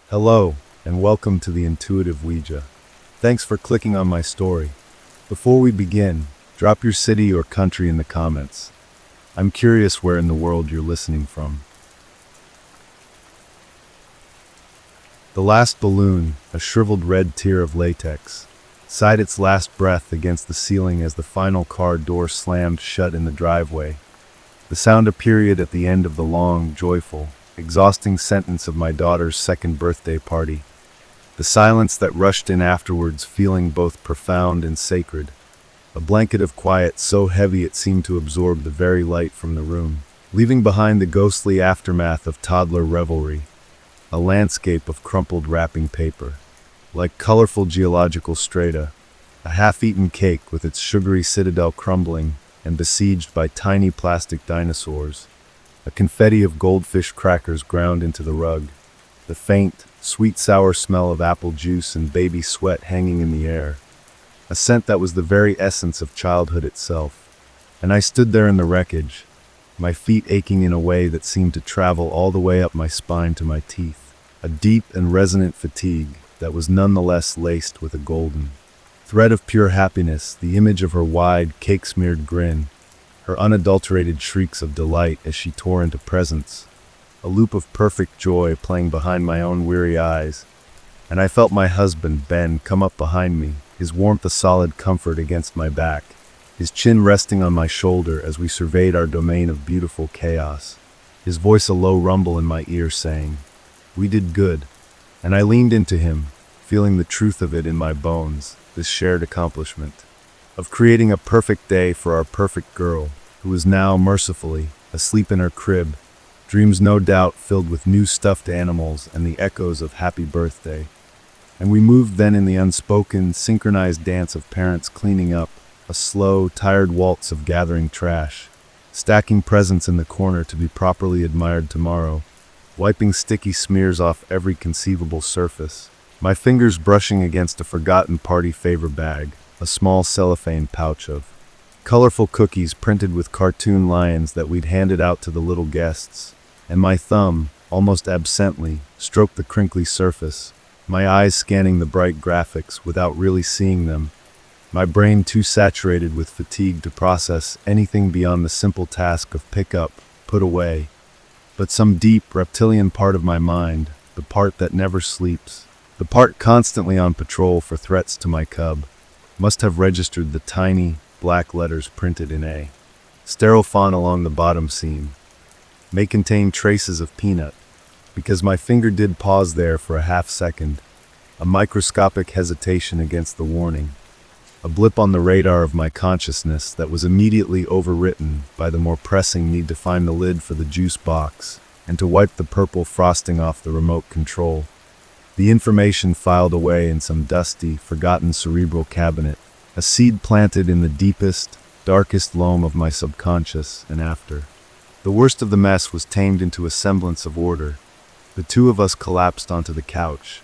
Hello, and welcome to the Intuitive Ouija. Thanks for clicking on my story. Before we begin, drop your city or country in the comments. I'm curious where in the world you're listening from. The last balloon, a shriveled red tear of latex, sighed its last breath against the ceiling as the final car door slammed shut in the driveway. The sound of period at the end of the long, joyful, exhausting sentence of my daughter's second birthday party. The silence that rushed in afterwards, feeling both profound and sacred. A blanket of quiet so heavy it seemed to absorb the very light from the room, leaving behind the ghostly aftermath of toddler revelry. A landscape of crumpled wrapping paper, like colorful geological strata, a half-eaten cake with its sugary citadel crumbling and besieged by tiny plastic dinosaurs, a confetti of goldfish crackers ground into the rug, the faint, sweet-sour smell of apple juice and baby sweat hanging in the air, a scent that was the very essence of childhood itself. And I stood there in the wreckage, my feet aching in a way that seemed to travel all the way up my spine to my teeth, a deep and resonant fatigue that was nonetheless laced with a golden thread of pure happiness, the image of her wide, cake-smeared grin, her unadulterated shrieks of delight as she tore into presents, a loop of perfect joy playing behind my own weary eyes. And I felt my husband, Ben, come up behind me, his warmth a solid comfort against my back, his chin resting on my shoulder as we surveyed our domain of beautiful chaos, his voice a low rumble in my ear saying, "We did good." And I leaned into him, feeling the truth of it in my bones, this shared accomplishment of creating a perfect day for our perfect girl, who is now, mercifully, asleep in her crib, dreams no doubt filled with new stuffed animals and the echoes of happy birthday. And we moved then in the unspoken, synchronized dance of parents cleaning up, a slow, tired waltz of gathering trash, stacking presents in the corner to be properly admired tomorrow, wiping sticky smears off every conceivable surface, my fingers brushing against a forgotten party favor bag, a small cellophane pouch of colorful cookies printed with cartoon lions that we'd handed out to the little guests, and my thumb, almost absently, stroked the crinkly surface, my eyes scanning the bright graphics without really seeing them, my brain too saturated with fatigue to process anything beyond the simple task of pick up, put away. But some deep, reptilian part of my mind, the part that never sleeps, the part constantly on patrol for threats to my cub, must have registered the tiny, black letters printed in a sterile font along the bottom seam. May contain traces of peanut, because my finger did pause there for a half second, a microscopic hesitation against the warning, a blip on the radar of my consciousness that was immediately overwritten by the more pressing need to find the lid for the juice box and to wipe the purple frosting off the remote control. The information filed away in some dusty, forgotten cerebral cabinet, a seed planted in the deepest, darkest loam of my subconscious, and after the worst of the mess was tamed into a semblance of order, the two of us collapsed onto the couch,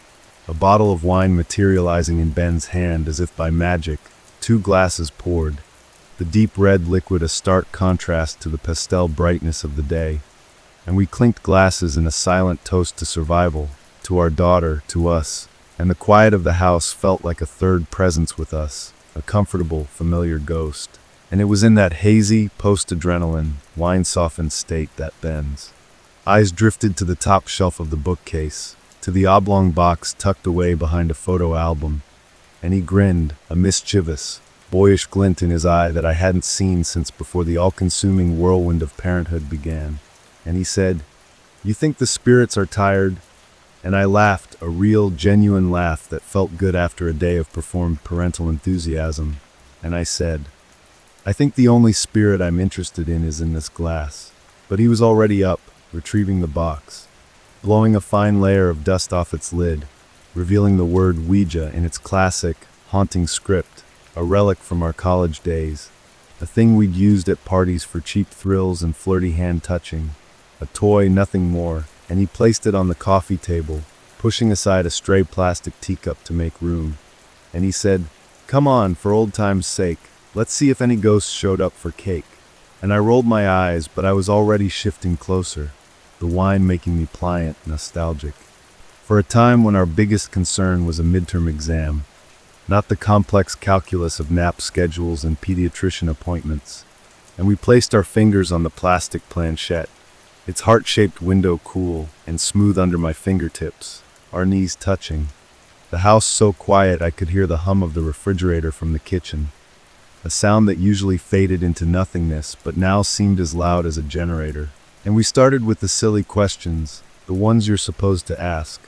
a bottle of wine materializing in Ben's hand as if by magic, 2 glasses poured, the deep red liquid a stark contrast to the pastel brightness of the day, and we clinked glasses in a silent toast to survival, to our daughter, to us, and the quiet of the house felt like a third presence with us, a comfortable, familiar ghost. And it was in that hazy, post-adrenaline, wine-softened state that Ben's eyes drifted to the top shelf of the bookcase, to the oblong box tucked away behind a photo album, and he grinned, a mischievous, boyish glint in his eye that I hadn't seen since before the all-consuming whirlwind of parenthood began. And he said, "You think the spirits are tired?" And I laughed, a real, genuine laugh that felt good after a day of performed parental enthusiasm. And I said, "I think the only spirit I'm interested in is in this glass." But he was already up, retrieving the box, blowing a fine layer of dust off its lid, revealing the word Ouija in its classic, haunting script, a relic from our college days, a thing we'd used at parties for cheap thrills and flirty hand-touching, a toy, nothing more. And he placed it on the coffee table, pushing aside a stray plastic teacup to make room. And he said, "Come on, for old time's sake, let's see if any ghosts showed up for cake." And I rolled my eyes, but I was already shifting closer, the wine making me pliant, nostalgic. For a time when our biggest concern was a midterm exam, not the complex calculus of nap schedules and pediatrician appointments, and we placed our fingers on the plastic planchette, its heart-shaped window cool and smooth under my fingertips, our knees touching. The house so quiet I could hear the hum of the refrigerator from the kitchen, a sound that usually faded into nothingness but now seemed as loud as a generator. And we started with the silly questions, the ones you're supposed to ask.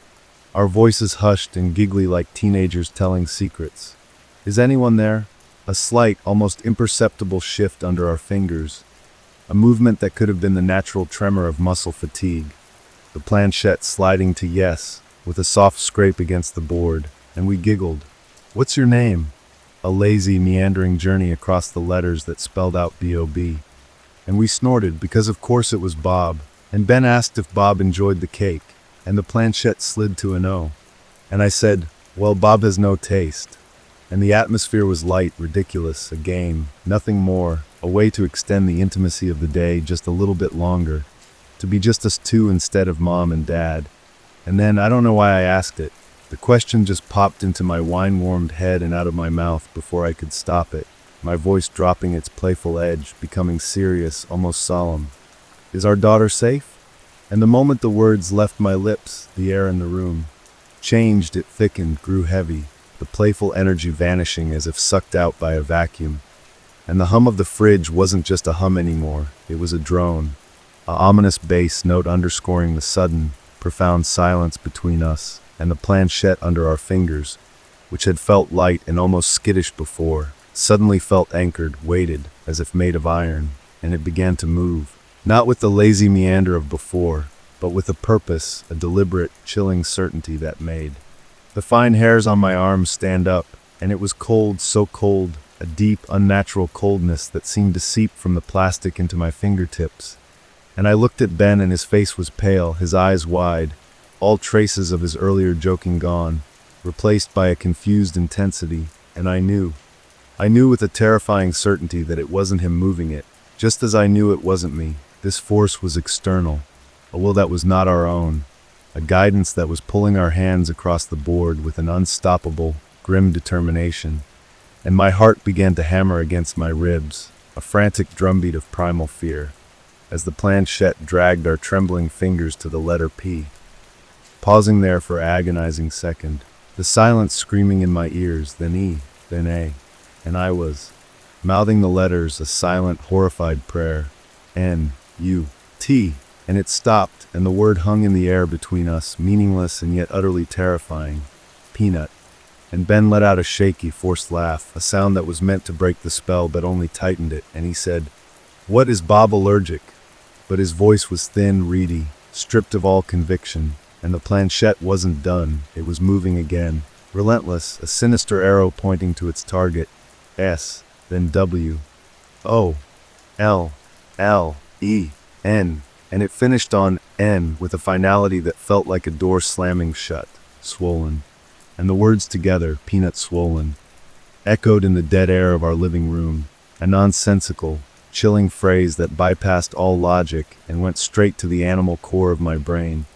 Our voices hushed and giggly like teenagers telling secrets. Is anyone there? A slight, almost imperceptible shift under our fingers. A movement that could have been the natural tremor of muscle fatigue. The planchette sliding to yes, with a soft scrape against the board, and we giggled. What's your name? A lazy, meandering journey across the letters that spelled out B.O.B. And we snorted, because of course it was Bob, and Ben asked if Bob enjoyed the cake, and the planchette slid to an O. And I said, well, Bob has no taste. And the atmosphere was light, ridiculous, a game, nothing more, a way to extend the intimacy of the day just a little bit longer, to be just us two instead of Mom and Dad. And then, I don't know why I asked it, the question just popped into my wine-warmed head and out of my mouth before I could stop it, my voice dropping its playful edge, becoming serious, almost solemn. Is our daughter safe? And the moment the words left my lips, the air in the room changed, it thickened, grew heavy, the playful energy vanishing as if sucked out by a vacuum. And the hum of the fridge wasn't just a hum anymore, it was a drone, a ominous bass note underscoring the sudden, profound silence between us and the planchette under our fingers, which had felt light and almost skittish before, suddenly felt anchored, weighted, as if made of iron, and it began to move. Not with the lazy meander of before, but with a purpose, a deliberate, chilling certainty that made the fine hairs on my arms stand up, and it was cold, so cold, a deep, unnatural coldness that seemed to seep from the plastic into my fingertips. And I looked at Ben and his face was pale, his eyes wide, all traces of his earlier joking gone, replaced by a confused intensity, and I knew with a terrifying certainty that it wasn't him moving it, just as I knew it wasn't me. This force was external, a will that was not our own, a guidance that was pulling our hands across the board with an unstoppable, grim determination. And my heart began to hammer against my ribs, a frantic drumbeat of primal fear, as the planchette dragged our trembling fingers to the letter P. Pausing there for an agonizing second, the silence screaming in my ears, then E, then A, and I was mouthing the letters, a silent, horrified prayer. N, U, T, and it stopped, and the word hung in the air between us, meaningless and yet utterly terrifying. Peanut. And Ben let out a shaky, forced laugh, a sound that was meant to break the spell but only tightened it, and he said, "What is Bob allergic?" But his voice was thin, reedy, stripped of all conviction, and the planchette wasn't done, it was moving again, relentless, a sinister arrow pointing to its target. S, then W, O, L, L, E, N, and it finished on N with a finality that felt like a door slamming shut, swollen. And the words together, peanut swollen, echoed in the dead air of our living room, a nonsensical, chilling phrase that bypassed all logic and went straight to the animal core of my brain,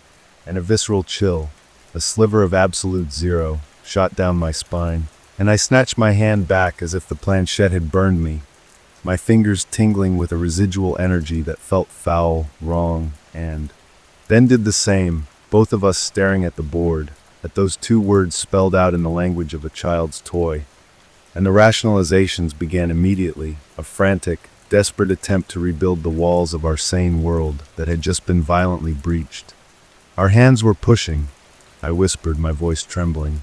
and a visceral chill, a sliver of absolute zero, shot down my spine, and I snatched my hand back as if the planchette had burned me, my fingers tingling with a residual energy that felt foul, wrong, and Ben did the same, both of us staring at the board, at those two words spelled out in the language of a child's toy. And the rationalizations began immediately, a frantic, desperate attempt to rebuild the walls of our sane world that had just been violently breached. Our hands were pushing, I whispered, my voice trembling.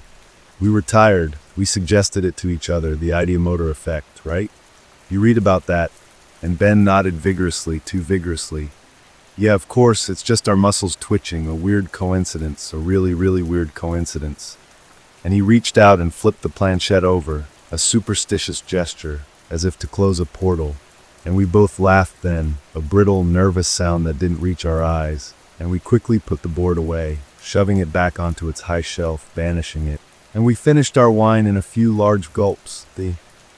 We were tired, we suggested it to each other, the ideomotor effect, right? You read about that, and Ben nodded vigorously, too vigorously. Yeah, of course, it's just our muscles twitching, a weird coincidence, a really, really weird coincidence. And he reached out and flipped the planchette over, a superstitious gesture, as if to close a portal. And we both laughed then, a brittle, nervous sound that didn't reach our eyes, and we quickly put the board away, shoving it back onto its high shelf, banishing it. And we finished our wine in a few large gulps, the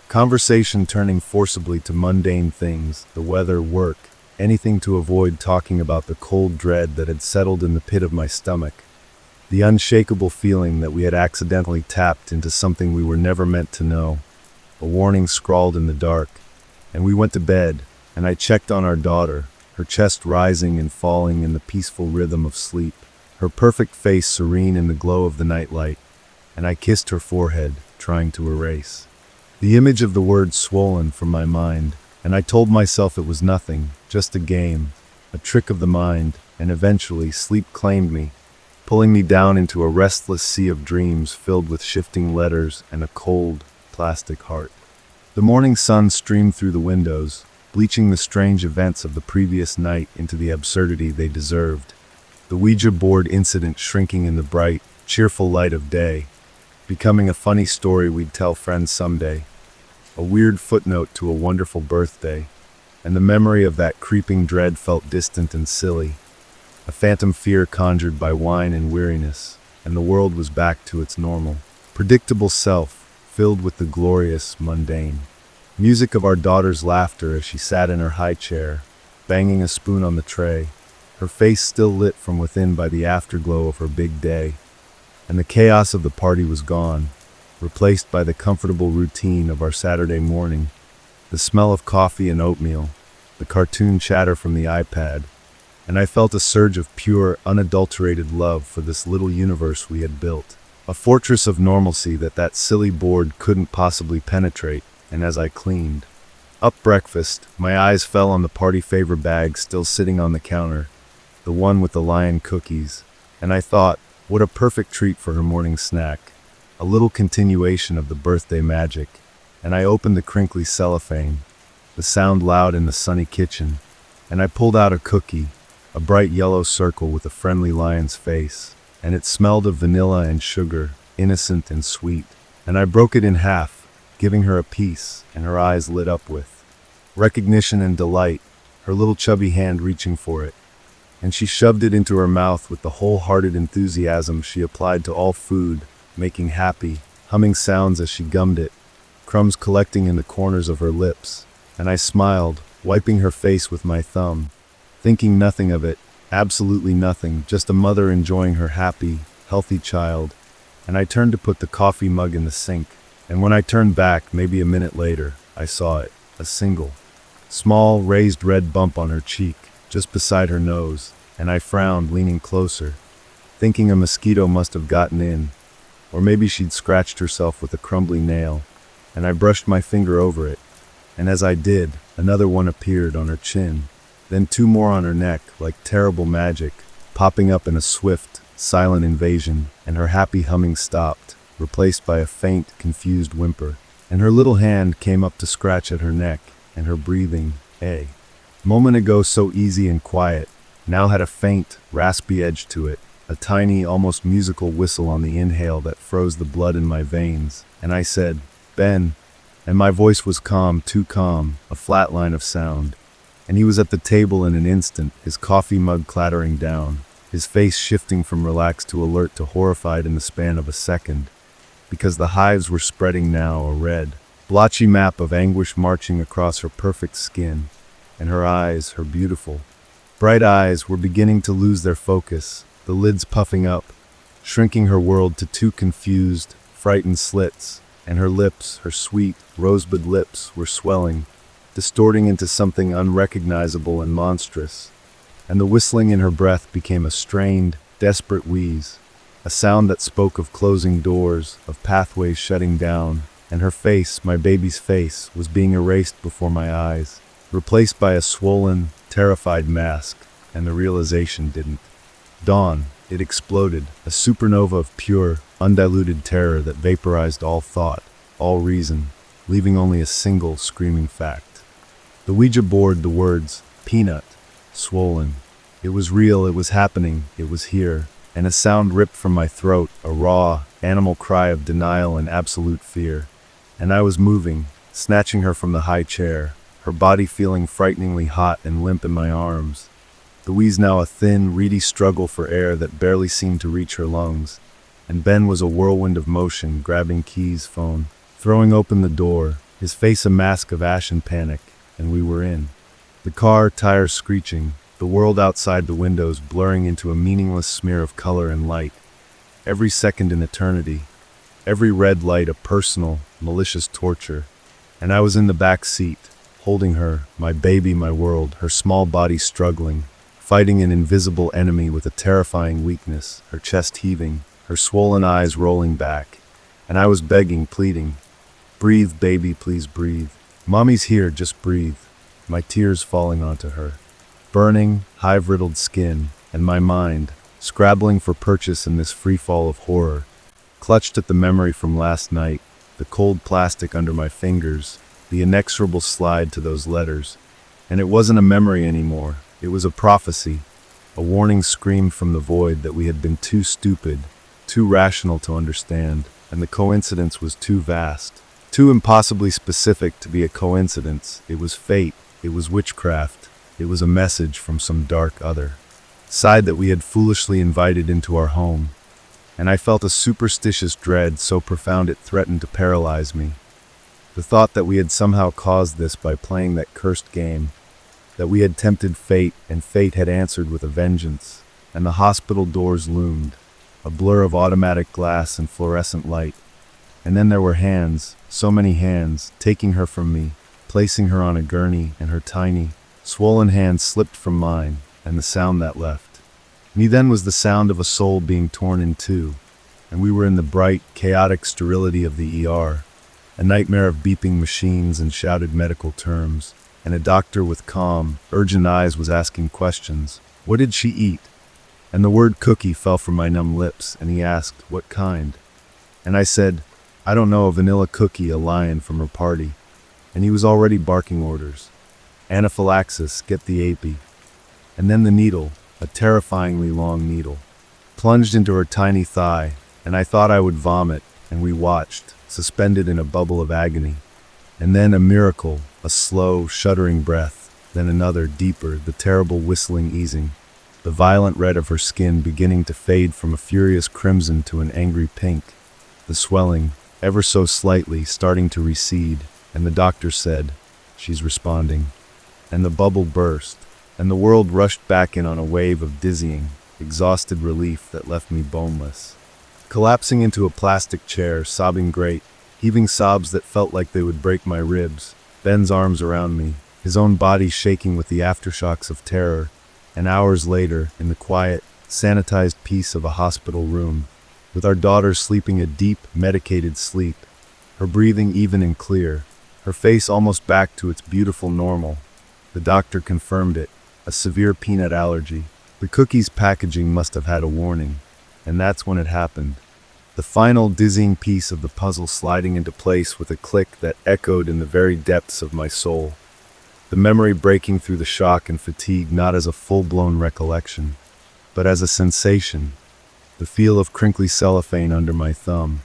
conversation turning forcibly to mundane things, the weather, work, anything to avoid talking about the cold dread that had settled in the pit of my stomach. The unshakable feeling that we had accidentally tapped into something we were never meant to know. A warning scrawled in the dark. And we went to bed, and I checked on our daughter, her chest rising and falling in the peaceful rhythm of sleep, her perfect face serene in the glow of the nightlight, and I kissed her forehead, trying to erase the image of the word swollen from my mind, and I told myself it was nothing, just a game, a trick of the mind, and eventually sleep claimed me, pulling me down into a restless sea of dreams filled with shifting letters and a cold, plastic heart. The morning sun streamed through the windows, bleaching the strange events of the previous night into the absurdity they deserved. The Ouija board incident shrinking in the bright, cheerful light of day, becoming a funny story we'd tell friends someday, a weird footnote to a wonderful birthday, and the memory of that creeping dread felt distant and silly, a phantom fear conjured by wine and weariness, and the world was back to its normal, predictable self, filled with the glorious, mundane music of our daughter's laughter as she sat in her high chair, banging a spoon on the tray, her face still lit from within by the afterglow of her big day. And the chaos of the party was gone, replaced by the comfortable routine of our Saturday morning, the smell of coffee and oatmeal, the cartoon chatter from the iPad, and I felt a surge of pure, unadulterated love for this little universe we had built, a fortress of normalcy that silly board couldn't possibly penetrate. And as I cleaned up breakfast, my eyes fell on the party favor bag still sitting on the counter, the one with the lion cookies, and I thought, what a perfect treat for her morning snack, a little continuation of the birthday magic, and I opened the crinkly cellophane, the sound loud in the sunny kitchen, and I pulled out a cookie, a bright yellow circle with a friendly lion's face, and it smelled of vanilla and sugar, innocent and sweet, and I broke it in half, giving her a piece, and her eyes lit up with recognition and delight, her little chubby hand reaching for it, and she shoved it into her mouth with the wholehearted enthusiasm she applied to all food, making happy, humming sounds as she gummed it, crumbs collecting in the corners of her lips, and I smiled, wiping her face with my thumb, thinking nothing of it, absolutely nothing, just a mother enjoying her happy, healthy child, and I turned to put the coffee mug in the sink, and when I turned back, maybe a minute later, I saw it, a single, small, raised red bump on her cheek, just beside her nose, and I frowned, leaning closer, thinking a mosquito must have gotten in, or maybe she'd scratched herself with a crumbly nail, and I brushed my finger over it, and as I did, another one appeared on her chin, then two more on her neck, like terrible magic, popping up in a swift, silent invasion, and her happy humming stopped, replaced by a faint, confused whimper, and her little hand came up to scratch at her neck, and her breathing, moment ago so easy and quiet, now had a faint, raspy edge to it, a tiny, almost musical whistle on the inhale that froze the blood in my veins, and I said, "Ben," and my voice was calm, too calm, a flat line of sound, and he was at the table in an instant, his coffee mug clattering down, his face shifting from relaxed to alert to horrified in the span of a second, because the hives were spreading now, a red, blotchy map of anguish marching across her perfect skin, and her eyes, her beautiful, bright eyes, were beginning to lose their focus, the lids puffing up, shrinking her world to two confused, frightened slits, and her lips, her sweet, rosebud lips, were swelling, distorting into something unrecognizable and monstrous, and the whistling in her breath became a strained, desperate wheeze, a sound that spoke of closing doors, of pathways shutting down, and her face, my baby's face, was being erased before my eyes, replaced by a swollen, terrified mask, and the realization didn't dawn. It exploded, a supernova of pure, undiluted terror that vaporized all thought, all reason, leaving only a single screaming fact. The Ouija board, the words, peanut, swollen. It was real, it was happening, it was here, and a sound ripped from my throat, a raw, animal cry of denial and absolute fear. And I was moving, snatching her from the high chair, her body feeling frighteningly hot and limp in my arms. The wheeze now a thin, reedy struggle for air that barely seemed to reach her lungs, and Ben was a whirlwind of motion, grabbing Key's phone, throwing open the door, his face a mask of ashen panic, and we were in. The car, tires screeching, the world outside the windows blurring into a meaningless smear of color and light, every second an eternity, every red light a personal, malicious torture. And I was in the back seat, holding her, my baby, my world, her small body struggling, fighting an invisible enemy with a terrifying weakness, her chest heaving, her swollen eyes rolling back. And I was begging, pleading, "Breathe, baby, please breathe. Mommy's here, just breathe." My tears falling onto her. Burning, hive-riddled skin, and my mind, scrabbling for purchase in this free-fall of horror, clutched at the memory from last night, the cold plastic under my fingers, the inexorable slide to those letters. And it wasn't a memory anymore. It was a prophecy, a warning scream from the void that we had been too stupid, too rational to understand, and the coincidence was too vast, too impossibly specific to be a coincidence. It was fate, it was witchcraft, it was a message from some dark other side that we had foolishly invited into our home. And I felt a superstitious dread so profound it threatened to paralyze me. The thought that we had somehow caused this by playing that cursed game, that we had tempted fate and fate had answered with a vengeance, and the hospital doors loomed, a blur of automatic glass and fluorescent light. And then there were hands, so many hands, taking her from me, placing her on a gurney, and her tiny, swollen hand slipped from mine, and the sound that left me then was the sound of a soul being torn in two, and we were in the bright, chaotic sterility of the ER, a nightmare of beeping machines and shouted medical terms, and a doctor with calm, urgent eyes was asking questions. What did she eat? And the word cookie fell from my numb lips, and he asked, what kind? And I said, I don't know, a vanilla cookie, a lion from her party. And he was already barking orders. Anaphylaxis, get the AP. And then the needle, a terrifyingly long needle, plunged into her tiny thigh, and I thought I would vomit, and we watched, suspended in a bubble of agony. And then a miracle, a slow, shuddering breath, then another, deeper, the terrible whistling easing, the violent red of her skin beginning to fade from a furious crimson to an angry pink, the swelling, ever so slightly, starting to recede, and the doctor said, she's responding. And the bubble burst, and the world rushed back in on a wave of dizzying, exhausted relief that left me boneless. Collapsing into a plastic chair, sobbing great, heaving sobs that felt like they would break my ribs, Ben's arms around me, his own body shaking with the aftershocks of terror, and hours later, in the quiet, sanitized peace of a hospital room, with our daughter sleeping a deep, medicated sleep, her breathing even and clear, her face almost back to its beautiful normal. The doctor confirmed it, a severe peanut allergy. The cookie's packaging must have had a warning, and that's when it happened. The final dizzying piece of the puzzle sliding into place with a click that echoed in the very depths of my soul. The memory breaking through the shock and fatigue not as a full-blown recollection, but as a sensation. The feel of crinkly cellophane under my thumb,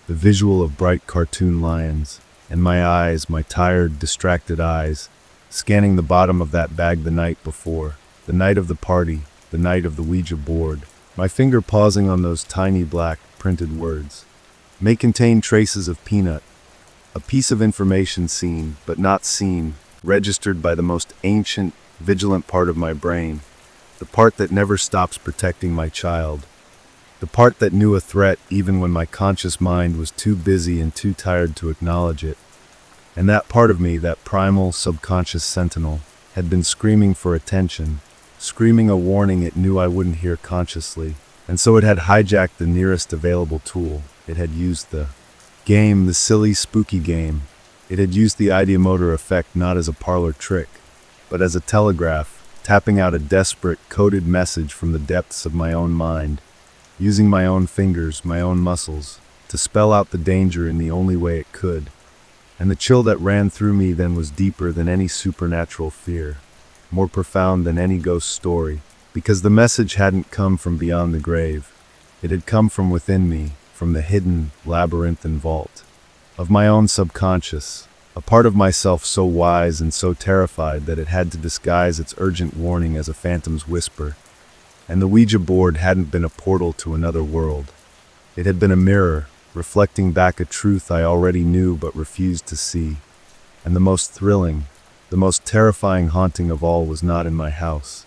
the visual of bright cartoon lions, and my eyes, my tired, distracted eyes, scanning the bottom of that bag the night before, the night of the party, the night of the Ouija board, my finger pausing on those tiny black, printed words. May contain traces of peanut, a piece of information seen, but not seen, registered by the most ancient, vigilant part of my brain, the part that never stops protecting my child, the part that knew a threat even when my conscious mind was too busy and too tired to acknowledge it. And that part of me, that primal, subconscious sentinel, had been screaming for attention, screaming a warning it knew I wouldn't hear consciously. And so it had hijacked the nearest available tool. It had used the game, the silly, spooky game. It had used the ideomotor effect not as a parlor trick, but as a telegraph, tapping out a desperate, coded message from the depths of my own mind, using my own fingers, my own muscles, to spell out the danger in the only way it could. And the chill that ran through me then was deeper than any supernatural fear, more profound than any ghost story, because the message hadn't come from beyond the grave. It had come from within me, from the hidden, labyrinthine vault of my own subconscious, a part of myself so wise and so terrified that it had to disguise its urgent warning as a phantom's whisper. And the Ouija board hadn't been a portal to another world. It had been a mirror, reflecting back a truth I already knew but refused to see. And the most thrilling, the most terrifying haunting of all was not in my house,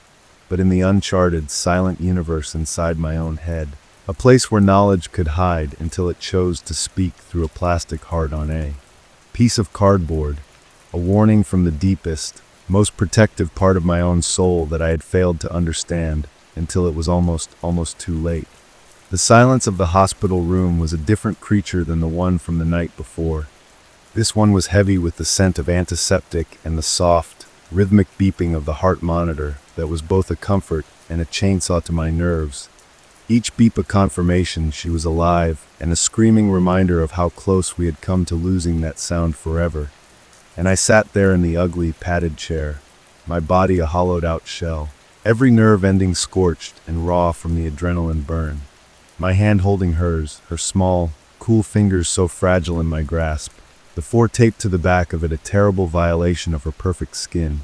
but in the uncharted, silent universe inside my own head. A place where knowledge could hide until it chose to speak through a plastic heart on a piece of cardboard, a warning from the deepest, most protective part of my own soul that I had failed to understand until it was almost too late. The silence of the hospital room was a different creature than the one from the night before. This one was heavy with the scent of antiseptic and the soft, rhythmic beeping of the heart monitor that was both a comfort and a chainsaw to my nerves. Each beep a confirmation she was alive and a screaming reminder of how close we had come to losing that sound forever. And I sat there in the ugly, padded chair, my body a hollowed-out shell, every nerve ending scorched and raw from the adrenaline burn. My hand holding hers, her small, cool fingers so fragile in my grasp, the 4 taped to the back of it a terrible violation of her perfect skin.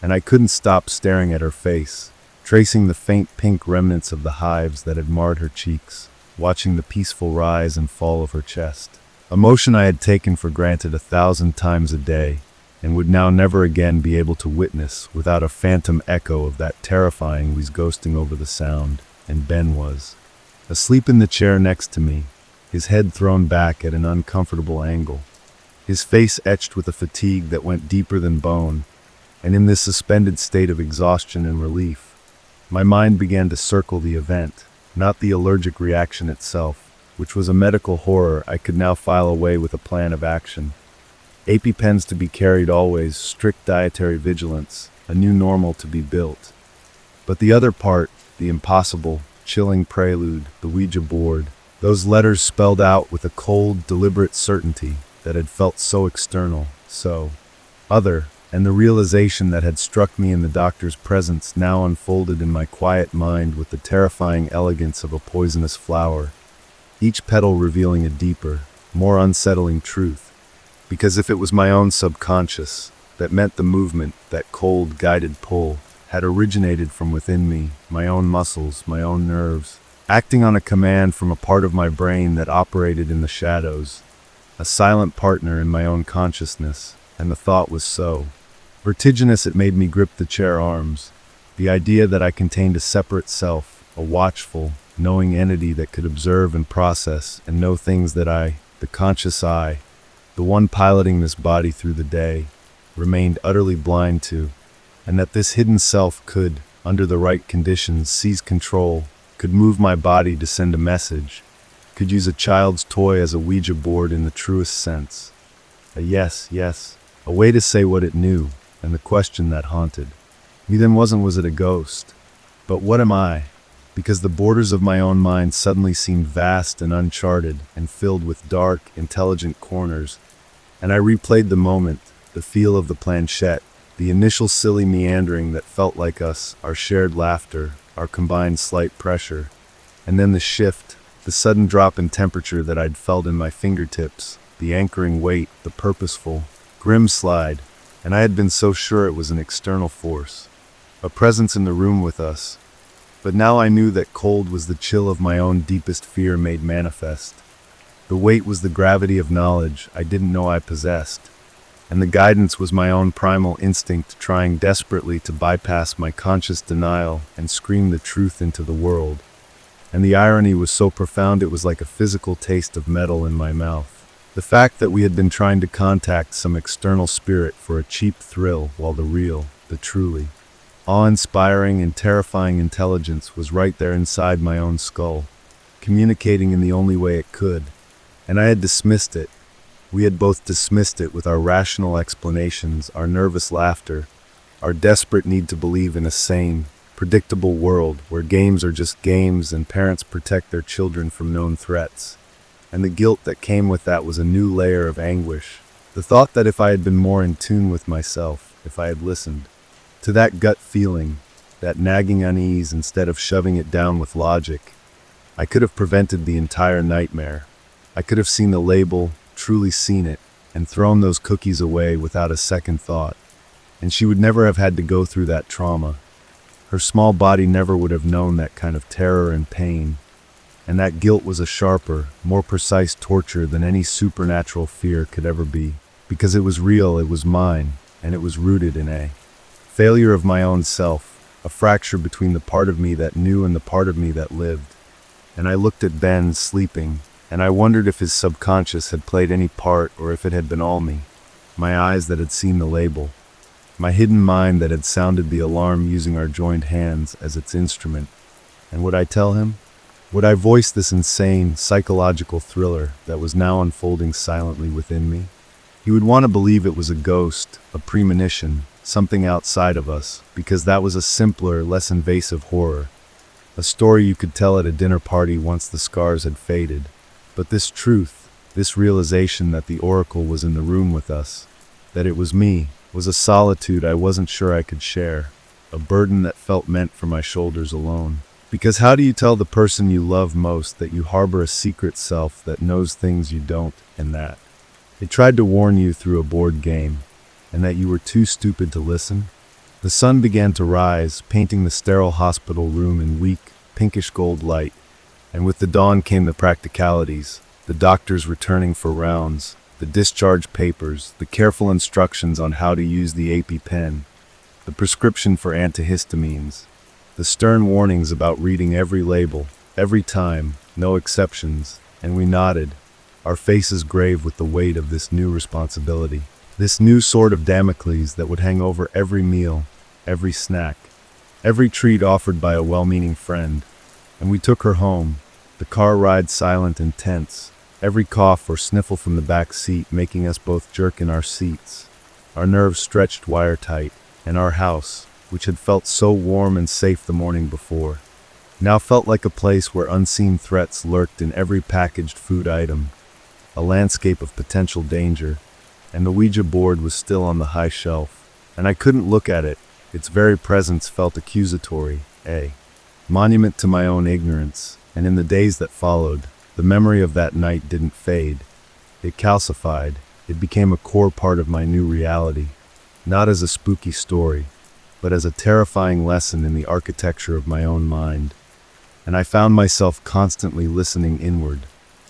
And I couldn't stop staring at her face, tracing the faint pink remnants of the hives that had marred her cheeks, watching the peaceful rise and fall of her chest. Emotion I had taken for granted 1,000 times a day, and would now never again be able to witness without a phantom echo of that terrifying wheeze ghosting over the sound. And Ben was asleep in the chair next to me, his head thrown back at an uncomfortable angle, his face etched with a fatigue that went deeper than bone, and in this suspended state of exhaustion and relief, my mind began to circle the event, not the allergic reaction itself, which was a medical horror I could now file away with a plan of action. EpiPens to be carried always, strict dietary vigilance, a new normal to be built. But the other part, the impossible, chilling prelude, the Ouija board, those letters spelled out with a cold, deliberate certainty that had felt so external, so other, and the realization that had struck me in the doctor's presence now unfolded in my quiet mind with the terrifying elegance of a poisonous flower, each petal revealing a deeper, more unsettling truth. Because if it was my own subconscious, that meant the movement, that cold, guided pull, had originated from within me, my own muscles, my own nerves, acting on a command from a part of my brain that operated in the shadows, a silent partner in my own consciousness, and the thought was so vertiginous it made me grip the chair arms, the idea that I contained a separate self, a watchful, knowing entity that could observe and process and know things that I, the conscious I, the one piloting this body through the day, remained utterly blind to, and that this hidden self could, under the right conditions, seize control, could move my body to send a message, could use a child's toy as a Ouija board in the truest sense. A yes, a way to say what it knew, and the question that haunted me then was it a ghost? But what am I? Because the borders of my own mind suddenly seemed vast and uncharted and filled with dark, intelligent corners, and I replayed the moment, the feel of the planchette, the initial silly meandering that felt like us, our shared laughter, our combined slight pressure, and then the shift, the sudden drop in temperature that I'd felt in my fingertips, the anchoring weight, the purposeful, grim slide, and I had been so sure it was an external force, a presence in the room with us. But now I knew that cold was the chill of my own deepest fear made manifest. The weight was the gravity of knowledge I didn't know I possessed, and the guidance was my own primal instinct trying desperately to bypass my conscious denial and scream the truth into the world. And the irony was so profound it was like a physical taste of metal in my mouth. The fact that we had been trying to contact some external spirit for a cheap thrill while the real, the truly awe-inspiring and terrifying intelligence was right there inside my own skull, communicating in the only way it could. And I had dismissed it. We had both dismissed it with our rational explanations, our nervous laughter, our desperate need to believe in a sane, predictable world where games are just games and parents protect their children from known threats. And the guilt that came with that was a new layer of anguish. The thought that if I had been more in tune with myself, if I had listened to that gut feeling, that nagging unease instead of shoving it down with logic, I could have prevented the entire nightmare. I could have seen the label, truly seen it, and thrown those cookies away without a second thought. And she would never have had to go through that trauma. Her small body never would have known that kind of terror and pain. And that guilt was a sharper, more precise torture than any supernatural fear could ever be. Because it was real, it was mine, and it was rooted in a failure of my own self, a fracture between the part of me that knew and the part of me that lived. and I looked at Ben sleeping, and I wondered if his subconscious had played any part or if it had been all me. My eyes that had seen the label. My hidden mind that had sounded the alarm using our joined hands as its instrument. And would I tell him? Would I voice this insane, psychological thriller that was now unfolding silently within me? He would want to believe it was a ghost, a premonition, something outside of us, because that was a simpler, less invasive horror. A story you could tell at a dinner party once the scars had faded. But this truth, this realization that the oracle was in the room with us, that it was me, was a solitude I wasn't sure I could share, a burden that felt meant for my shoulders alone. Because how do you tell the person you love most that you harbor a secret self that knows things you don't, and that it tried to warn you through a board game, and that you were too stupid to listen? The sun began to rise, painting the sterile hospital room in weak, pinkish gold light, and with the dawn came the practicalities, the doctors returning for rounds, the discharge papers, the careful instructions on how to use the EpiPen, the prescription for antihistamines, the stern warnings about reading every label, every time, no exceptions, and we nodded, our faces grave with the weight of this new responsibility, this new sword of Damocles that would hang over every meal, every snack, every treat offered by a well-meaning friend. And we took her home, the car ride silent and tense, every cough or sniffle from the back seat making us both jerk in our seats, our nerves stretched wire-tight, and our house, which had felt so warm and safe the morning before, now felt like a place where unseen threats lurked in every packaged food item, a landscape of potential danger, and the Ouija board was still on the high shelf, and I couldn't look at it. Its very presence felt accusatory, a monument to my own ignorance, and in the days that followed, the memory of that night didn't fade. It calcified. It became a core part of my new reality, not as a spooky story, but as a terrifying lesson in the architecture of my own mind. And I found myself constantly listening inward,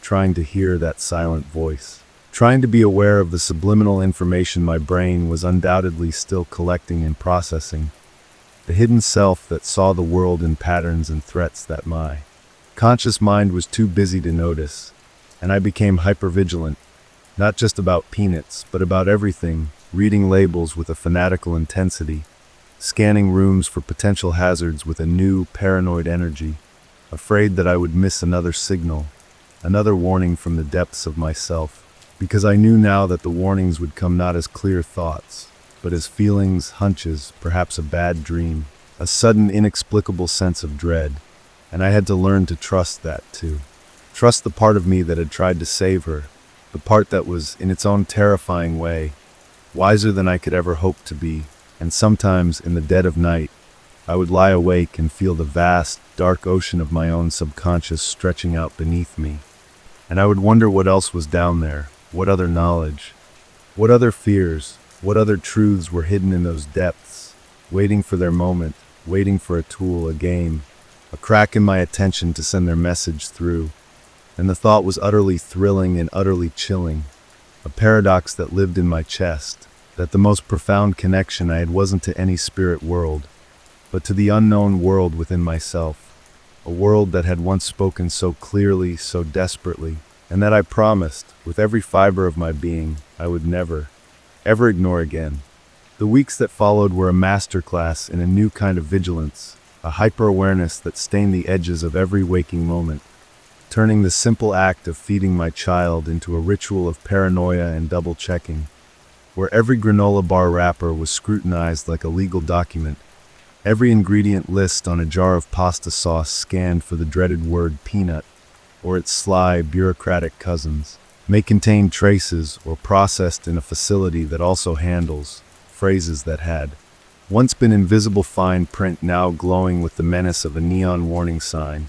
trying to hear that silent voice, trying to be aware of the subliminal information my brain was undoubtedly still collecting and processing, the hidden self that saw the world in patterns and threats that my conscious mind was too busy to notice. And I became hypervigilant, not just about peanuts, but about everything, reading labels with a fanatical intensity, scanning rooms for potential hazards with a new, paranoid energy, afraid that I would miss another signal, another warning from the depths of myself, because I knew now that the warnings would come not as clear thoughts, but as feelings, hunches, perhaps a bad dream, a sudden inexplicable sense of dread, and I had to learn to trust that too. Trust the part of me that had tried to save her, the part that was, in its own terrifying way, wiser than I could ever hope to be. And sometimes, in the dead of night, I would lie awake and feel the vast, dark ocean of my own subconscious stretching out beneath me. And I would wonder what else was down there, what other knowledge, what other fears, what other truths were hidden in those depths, waiting for their moment, waiting for a tool, a game, a crack in my attention to send their message through. And the thought was utterly thrilling and utterly chilling, a paradox that lived in my chest. That the most profound connection I had wasn't to any spirit world, but to the unknown world within myself, a world that had once spoken so clearly, so desperately, and that I promised, with every fiber of my being, I would never, ever ignore again. The weeks that followed were a masterclass in a new kind of vigilance, a hyper-awareness that stained the edges of every waking moment, turning the simple act of feeding my child into a ritual of paranoia and double-checking, where every granola bar wrapper was scrutinized like a legal document, every ingredient list on a jar of pasta sauce scanned for the dreaded word peanut, or its sly, bureaucratic cousins, may contain traces or processed in a facility that also handles phrases that had once been invisible fine print now glowing with the menace of a neon warning sign.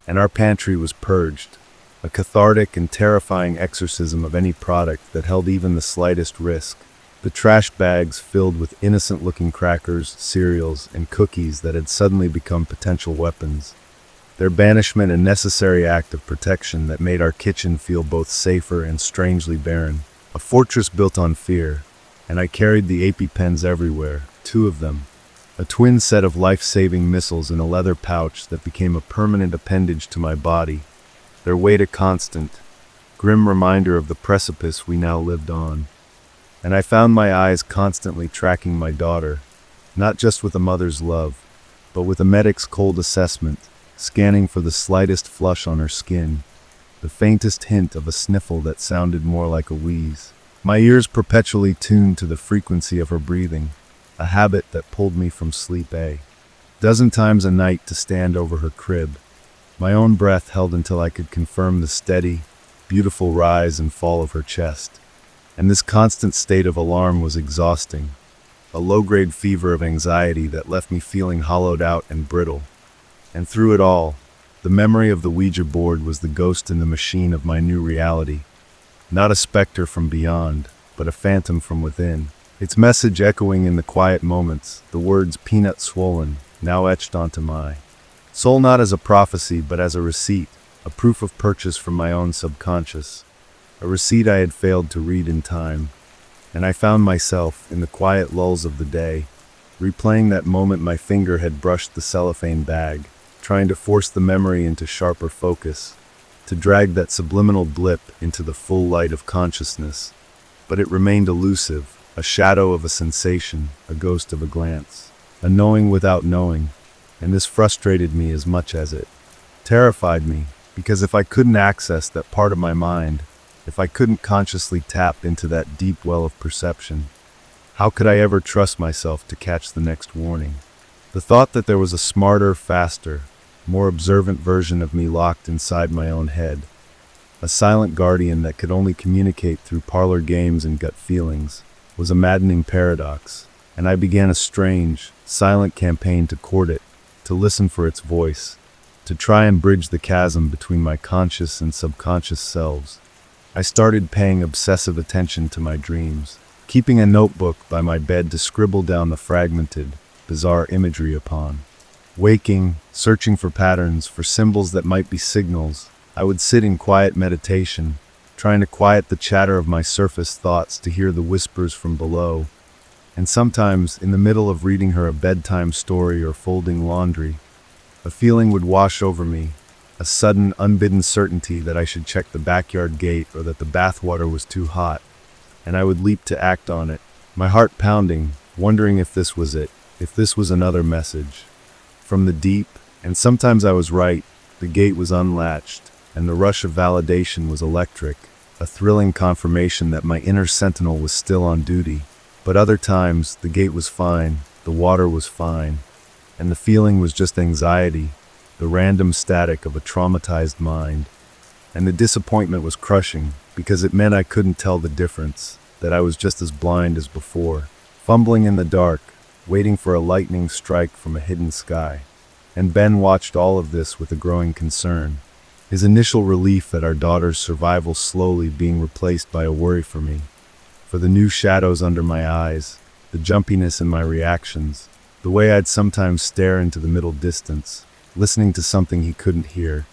And our pantry was purged, a cathartic and terrifying exorcism of any product that held even the slightest risk. The trash bags filled with innocent-looking crackers, cereals, and cookies that had suddenly become potential weapons. Their banishment a necessary act of protection that made our kitchen feel both safer and strangely barren. A fortress built on fear, and I carried the EpiPens everywhere, 2 of them, a twin set of life-saving missiles in a leather pouch that became a permanent appendage to my body, their weight a constant, grim reminder of the precipice we now lived on. And I found my eyes constantly tracking my daughter, not just with a mother's love, but with a medic's cold assessment, scanning for the slightest flush on her skin, the faintest hint of a sniffle that sounded more like a wheeze. My ears perpetually tuned to the frequency of her breathing, a habit that pulled me from sleep a dozen times a night to stand over her crib, my own breath held until I could confirm the steady, beautiful rise and fall of her chest. And this constant state of alarm was exhausting, a low-grade fever of anxiety that left me feeling hollowed out and brittle. And through it all, the memory of the Ouija board was the ghost in the machine of my new reality. Not a specter from beyond, but a phantom from within. Its message echoing in the quiet moments, the words "peanut swollen," now etched onto my soul, not as a prophecy, but as a receipt, a proof of purchase from my own subconscious. A receipt I had failed to read in time. And I found myself, in the quiet lulls of the day, replaying that moment my finger had brushed the cellophane bag, trying to force the memory into sharper focus, to drag that subliminal blip into the full light of consciousness. But it remained elusive, a shadow of a sensation, a ghost of a glance, a knowing without knowing, and this frustrated me as much as it terrified me, because if I couldn't access that part of my mind, if I couldn't consciously tap into that deep well of perception, how could I ever trust myself to catch the next warning? The thought that there was a smarter, faster, more observant version of me locked inside my own head, a silent guardian that could only communicate through parlor games and gut feelings, was a maddening paradox, and I began a strange, silent campaign to court it, to listen for its voice, to try and bridge the chasm between my conscious and subconscious selves. I started paying obsessive attention to my dreams, keeping a notebook by my bed to scribble down the fragmented, bizarre imagery upon. Waking, searching for patterns, for symbols that might be signals, I would sit in quiet meditation, trying to quiet the chatter of my surface thoughts to hear the whispers from below. And sometimes, in the middle of reading her a bedtime story or folding laundry, a feeling would wash over me, a sudden, unbidden certainty that I should check the backyard gate or that the bathwater was too hot, and I would leap to act on it, my heart pounding, wondering if this was it, if this was another message. From the deep, and sometimes I was right, the gate was unlatched, and the rush of validation was electric, a thrilling confirmation that my inner sentinel was still on duty. But other times, the gate was fine, the water was fine, and the feeling was just anxiety, the random static of a traumatized mind. And the disappointment was crushing, because it meant I couldn't tell the difference, that I was just as blind as before, fumbling in the dark, waiting for a lightning strike from a hidden sky. And Ben watched all of this with a growing concern, his initial relief at our daughter's survival slowly being replaced by a worry for me, for the new shadows under my eyes, the jumpiness in my reactions, the way I'd sometimes stare into the middle distance, listening to something he couldn't hear.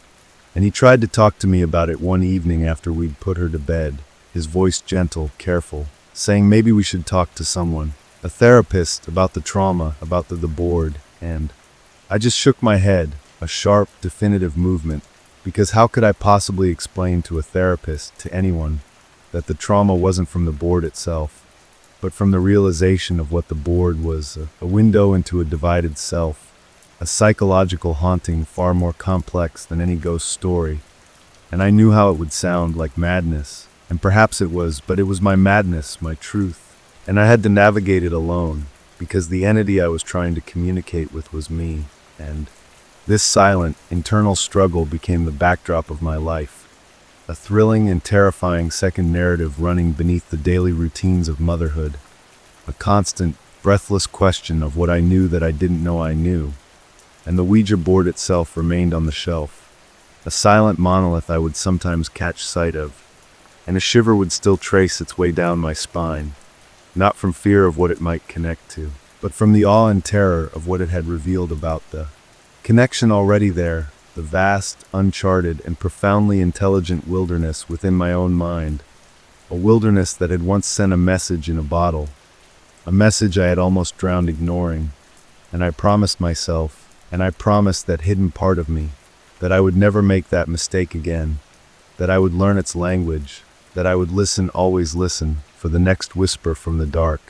And he tried to talk to me about it one evening after we'd put her to bed, his voice gentle, careful, saying maybe we should talk to someone, a therapist, about the trauma, about the board, and I just shook my head, a sharp, definitive movement, because how could I possibly explain to a therapist, to anyone, that the trauma wasn't from the board itself, but from the realization of what the board was, a window into a divided self, a psychological haunting far more complex than any ghost story. And I knew how it would sound, like madness, and perhaps it was, but it was my madness, my truth, and I had to navigate it alone, because the entity I was trying to communicate with was me, and this silent, internal struggle became the backdrop of my life, a thrilling and terrifying second narrative running beneath the daily routines of motherhood, a constant, breathless question of what I knew that I didn't know I knew. And the Ouija board itself remained on the shelf, a silent monolith I would sometimes catch sight of, and a shiver would still trace its way down my spine, not from fear of what it might connect to, but from the awe and terror of what it had revealed about the connection already there, the vast, uncharted, and profoundly intelligent wilderness within my own mind, a wilderness that had once sent a message in a bottle, a message I had almost drowned ignoring, And I promised myself, and I promised that hidden part of me, that I would never make that mistake again, that I would learn its language, that I would listen, always listen, for the next whisper from the dark.